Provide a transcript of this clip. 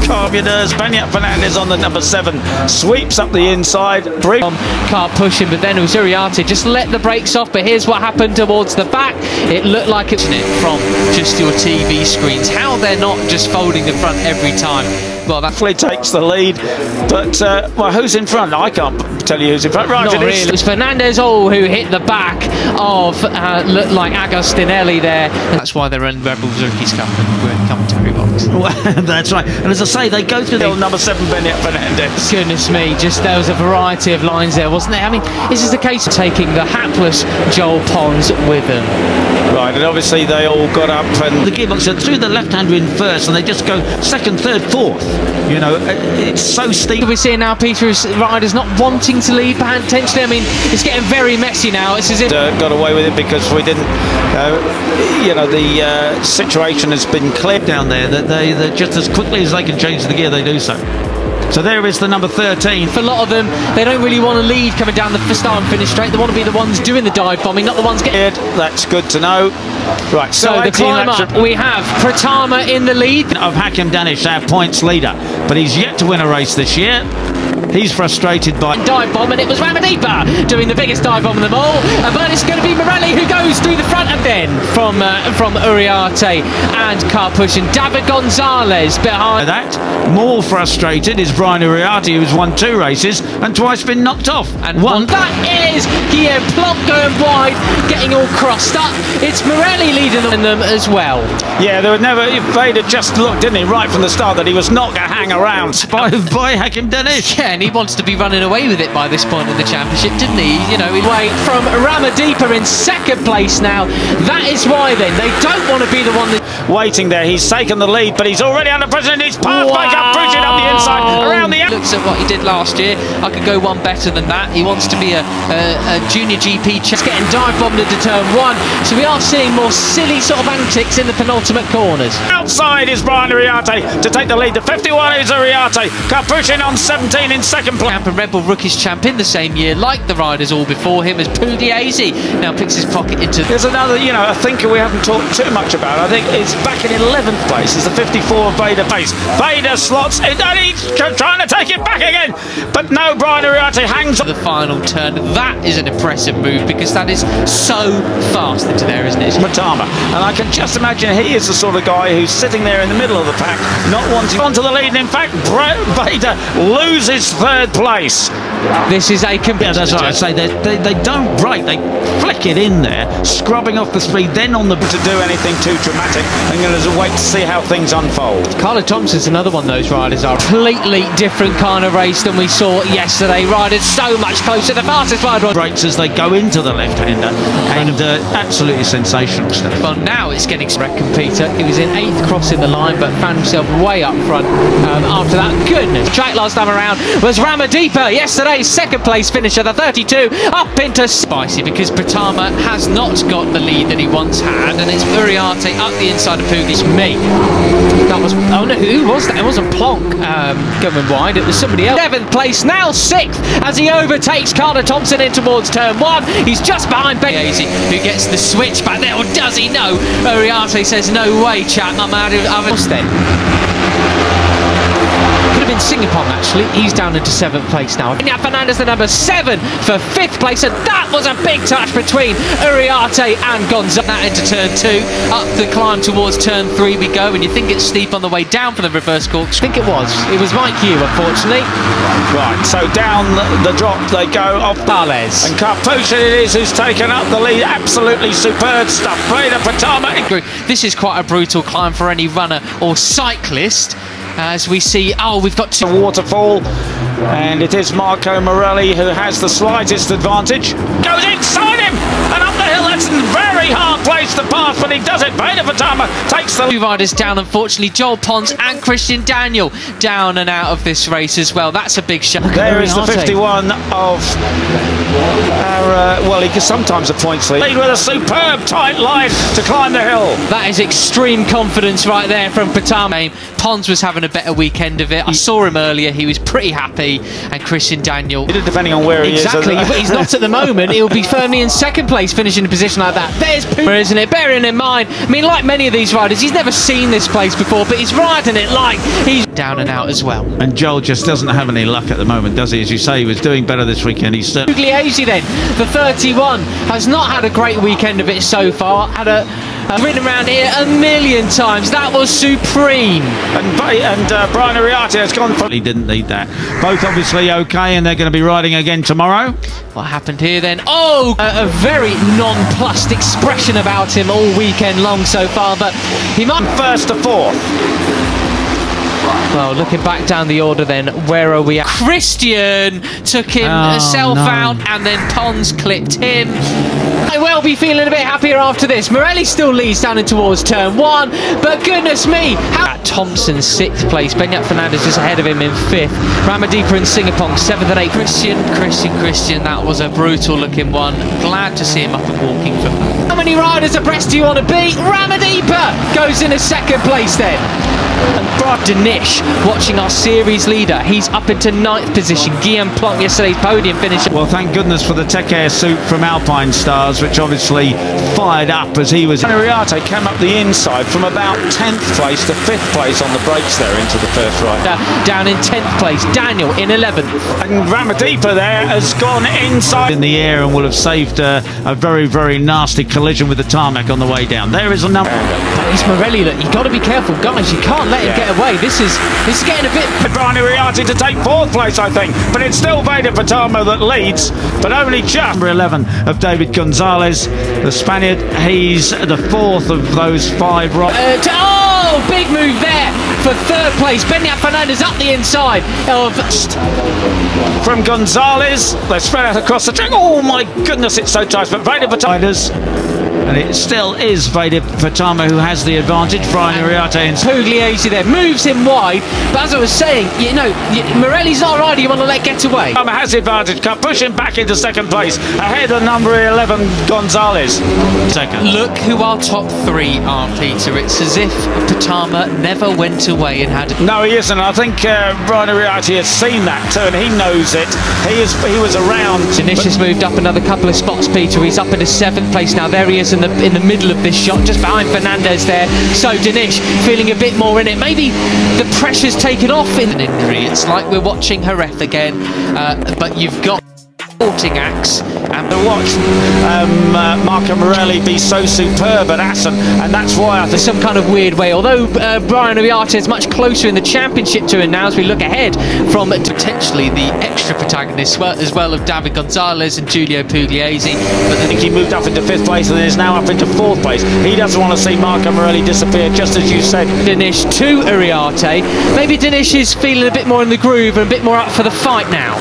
calm your nerves. Beñat Fernandez on the number 7 sweeps up the inside. Can't push him, but then it was Uriarte just let the brakes off. But here's what happened towards the back. It looked like it's from just your TV screens. How they're not just folding the front every time. Well, that takes the lead, but well, who's in front? I can't tell you who's in front. Right, not really. It was Fernandez who hit the back of looked like Agostinelli there. That's why they're in Red Bull Rookies Cup and we're in commentary box. Well, that's right. And as I say, they go through the number 7 Beñat Fernandez. Goodness me, just there was a variety of lines there, wasn't there? I mean, this is the case of taking the hapless Joel Pons with them. Right, and obviously they all got up and the gearbox threw the left-hander in first, and they just go second, third, fourth. You know, it's so steep. We're seeing now Peter's riders not wanting to lead potentially. I mean, it's getting very messy now. It's as if got away with it because we didn't. You know, the situation has been cleared down there. That just as quickly as they can change the gear, they do so. So there is the number 13. For a lot of them, they don't really want to lead coming down the start and finish straight. They want to be the ones doing the dive bombing, not the ones getting. That's good to know. Right, so the climb up, we have Pratama in the lead. Of Hakim Danish, our points leader, but he's yet to win a race this year. He's frustrated by dive bomb, and it was Ramadipa doing the biggest dive bomb of them all. But it's going to be Morelli who goes through the front, and then from Uriarte and car push, and David Gonzalez behind. That more frustrated is Brian Uriarte, who's won 2 races and twice been knocked off. And one that is Guillaume Plonk going wide, getting all crossed up. It's Morelli leading them as well. Yeah, there would never. Veda just looked, didn't he, right from the start, that he was not going to hang around by Hakim Danish. Yeah, and he wants to be running away with it by this point in the championship, didn't he? You know, away from Ramadipa in second place now. That is why then they don't want to be the one that waiting there. He's taken the lead, but he's already under pressure, and he's passed back up, pushing up the inside, around the. Looks at what he did last year. I could go one better than that. He wants to be a junior GP. Just getting dive bombed into turn 1. So we are seeing more silly sort of antics in the penultimate corners. Outside is Brian Uriarte to take the lead. The 51 is Uriarte. Pushing on 17 in second place. And Red Bull Rookies champion the same year, like the riders all before him, as Pugliese now picks his pocket into. There's another, you know, a thinker we haven't talked too much about. I think it's back in 11th place. It's the 54 Veda pace. Veda slots it, and he's trying to take it back again, but no, Brian Uriarte hangs on the final turn. That is an impressive move because that is so fast into there, isn't it? Pratama, and I can just imagine he is the sort of guy who's sitting there in the middle of the pack, not wanting onto the lead. And in fact, Veda loses 3rd place. This is a yeah, that's right. I say they don't brake, they flick it in there, scrubbing off the speed, then on the to do anything too dramatic. I'm going to wait to see how things unfold. Carla Thompson's another one of those riders. Are completely different kind of race than we saw yesterday. Riders so much closer. The fastest rider brakes as they go into the left-hander, and absolutely sensational stuff. Well, now it's getting reckon Peter. He was in 8th crossing the line, but found himself way up front after that. Goodness, track last time around was Ramadipa. Yesterday's 2nd place finisher, the 32, up into spicy because Pratama has not got the lead that he once had, and it's Uriarte up the inside of Pugliese. Me. That was, oh no, who was that? It wasn't Plonk going wide, it was somebody else. 7th place, now 6th, as he overtakes Carla Thompson in towards turn 1. He's just behind Pugliese, who gets the switch back there, or does he? No. Uriarte says, no way, chap, I'm out of then. In Singapore, actually, he's down into 7th place now. Beñat Fernandez, the number 7 for 5th place, and that was a big touch between Uriarte and Gonzalez. That into turn 2, up the climb towards turn 3 we go, and you think it's steep on the way down for the reverse corkscrew. I think it was Mike Hugh, unfortunately. Right, so down the drop they go off Barles. And Carpucci it is who's taken up the lead. Absolutely superb stuff. Veda Pratama. This is quite a brutal climb for any runner or cyclist. As we see, we've got a waterfall, and it is Marco Morelli who has the slightest advantage. Goes inside him and up the hill. That's a very hard place to pass, but he does it. Veda Pratama takes the 2 riders down. Unfortunately, Joel Pons and Christian Daniel down and out of this race as well. That's a big shot. There is the 51 of well, he can sometimes a points lead with a superb tight line to climb the hill. That is extreme confidence right there from Pratama. Pons was having a better weekend of it. I saw him earlier, he was pretty happy, and Christian Daniel, depending on where he is. Exactly, but he's not at the moment. He'll be firmly in second place, finishing in a position like that. There's Puma, isn't it? Bearing in mind, I mean, like many of these riders, he's never seen this place before, but he's riding it like he's down and out as well. And Joel just doesn't have any luck at the moment, does he? As you say, he was doing better this weekend. He's Pugliese then, the 31, has not had a great weekend of it so far. Had I've ridden around here a million times. That was supreme. And Brian Ariati has gone for... He didn't need that. Both obviously okay, and they're going to be riding again tomorrow. What happened here then? Oh, a very nonplussed expression about him all weekend long so far, but he might... First to fourth. Well, looking back down the order then, where are we at? Christian took himself out, and then Pons clipped him. I will be feeling a bit happier after this. Morelli still leads down in towards turn one, but goodness me, how... Thompson 6th place, Benyat Fernandez is ahead of him in 5th, Ramadipa and Singapong 7th and 8th. Christian, that was a brutal looking one. Glad to see him up and walking from that. How many riders abreast do you want to beat? Ramadipa goes in a 2nd place then. And Buat Danish, watching our series leader, he's up into 9th position. Guillaume Plonk, yesterday's podium finisher. Well, thank goodness for the Tech Air suit from Alpine Stars, which obviously fired up as he was... Ariati came up the inside from about 10th place to 5th place on the brakes there into the first ride. Down in 10th place, Daniel in 11th. And Ramadipa there has gone inside in the air and will have saved a very, very nasty collision with the tarmac on the way down. There is a number... But it's Morelli, look, you've got to be careful, guys. You can't let him get away. This is getting a bit... Brian Ariati to take 4th place, I think. But it's still Veda Pratama that leads, but only just... Number 11 of David Gonzalez, the Spaniard. He's the 4th of those 5 riders. Oh, big move there for 3rd place. Benyat Fernandez up the inside of... From Gonzalez, they're spread out across the track. Oh my goodness, it's so tight. But Veda Pratama... And it still is Veda Pratama who has the advantage. Brian Ariati and Pugliese there moves him wide, but as I was saying, you know, Morelli's not a rider you want to let get away. Has the advantage, can push him back into 2nd place, ahead of number 11 Gonzalez. 2nd. Look who our top 3 are, Peter. It's as if Pratama never went away and had... No, he isn't. I think Brian Ariati has seen that turn. He knows it. He was around. Danish has moved up another couple of spots, Peter. He's up into 7th place now. There he is in the middle of this shot, just behind Fernandez there. So Danish feeling a bit more in it. Maybe the pressure's taken off in an injury. It's like we're watching Jerez again, but you've got sporting acts and to watch Marco Morelli be so superb at Assen, and that's why I think some kind of weird way, although Brian Ariati is much closer in the championship to him now as we look ahead from potentially the extra protagonists as well of David Gonzalez and Giulio Pugliese. But I think he moved up into 5th place and is now up into 4th place. He doesn't want to see Marco Morelli disappear, just as you said. Danish to Ariati. Maybe Danish is feeling a bit more in the groove and a bit more up for the fight now.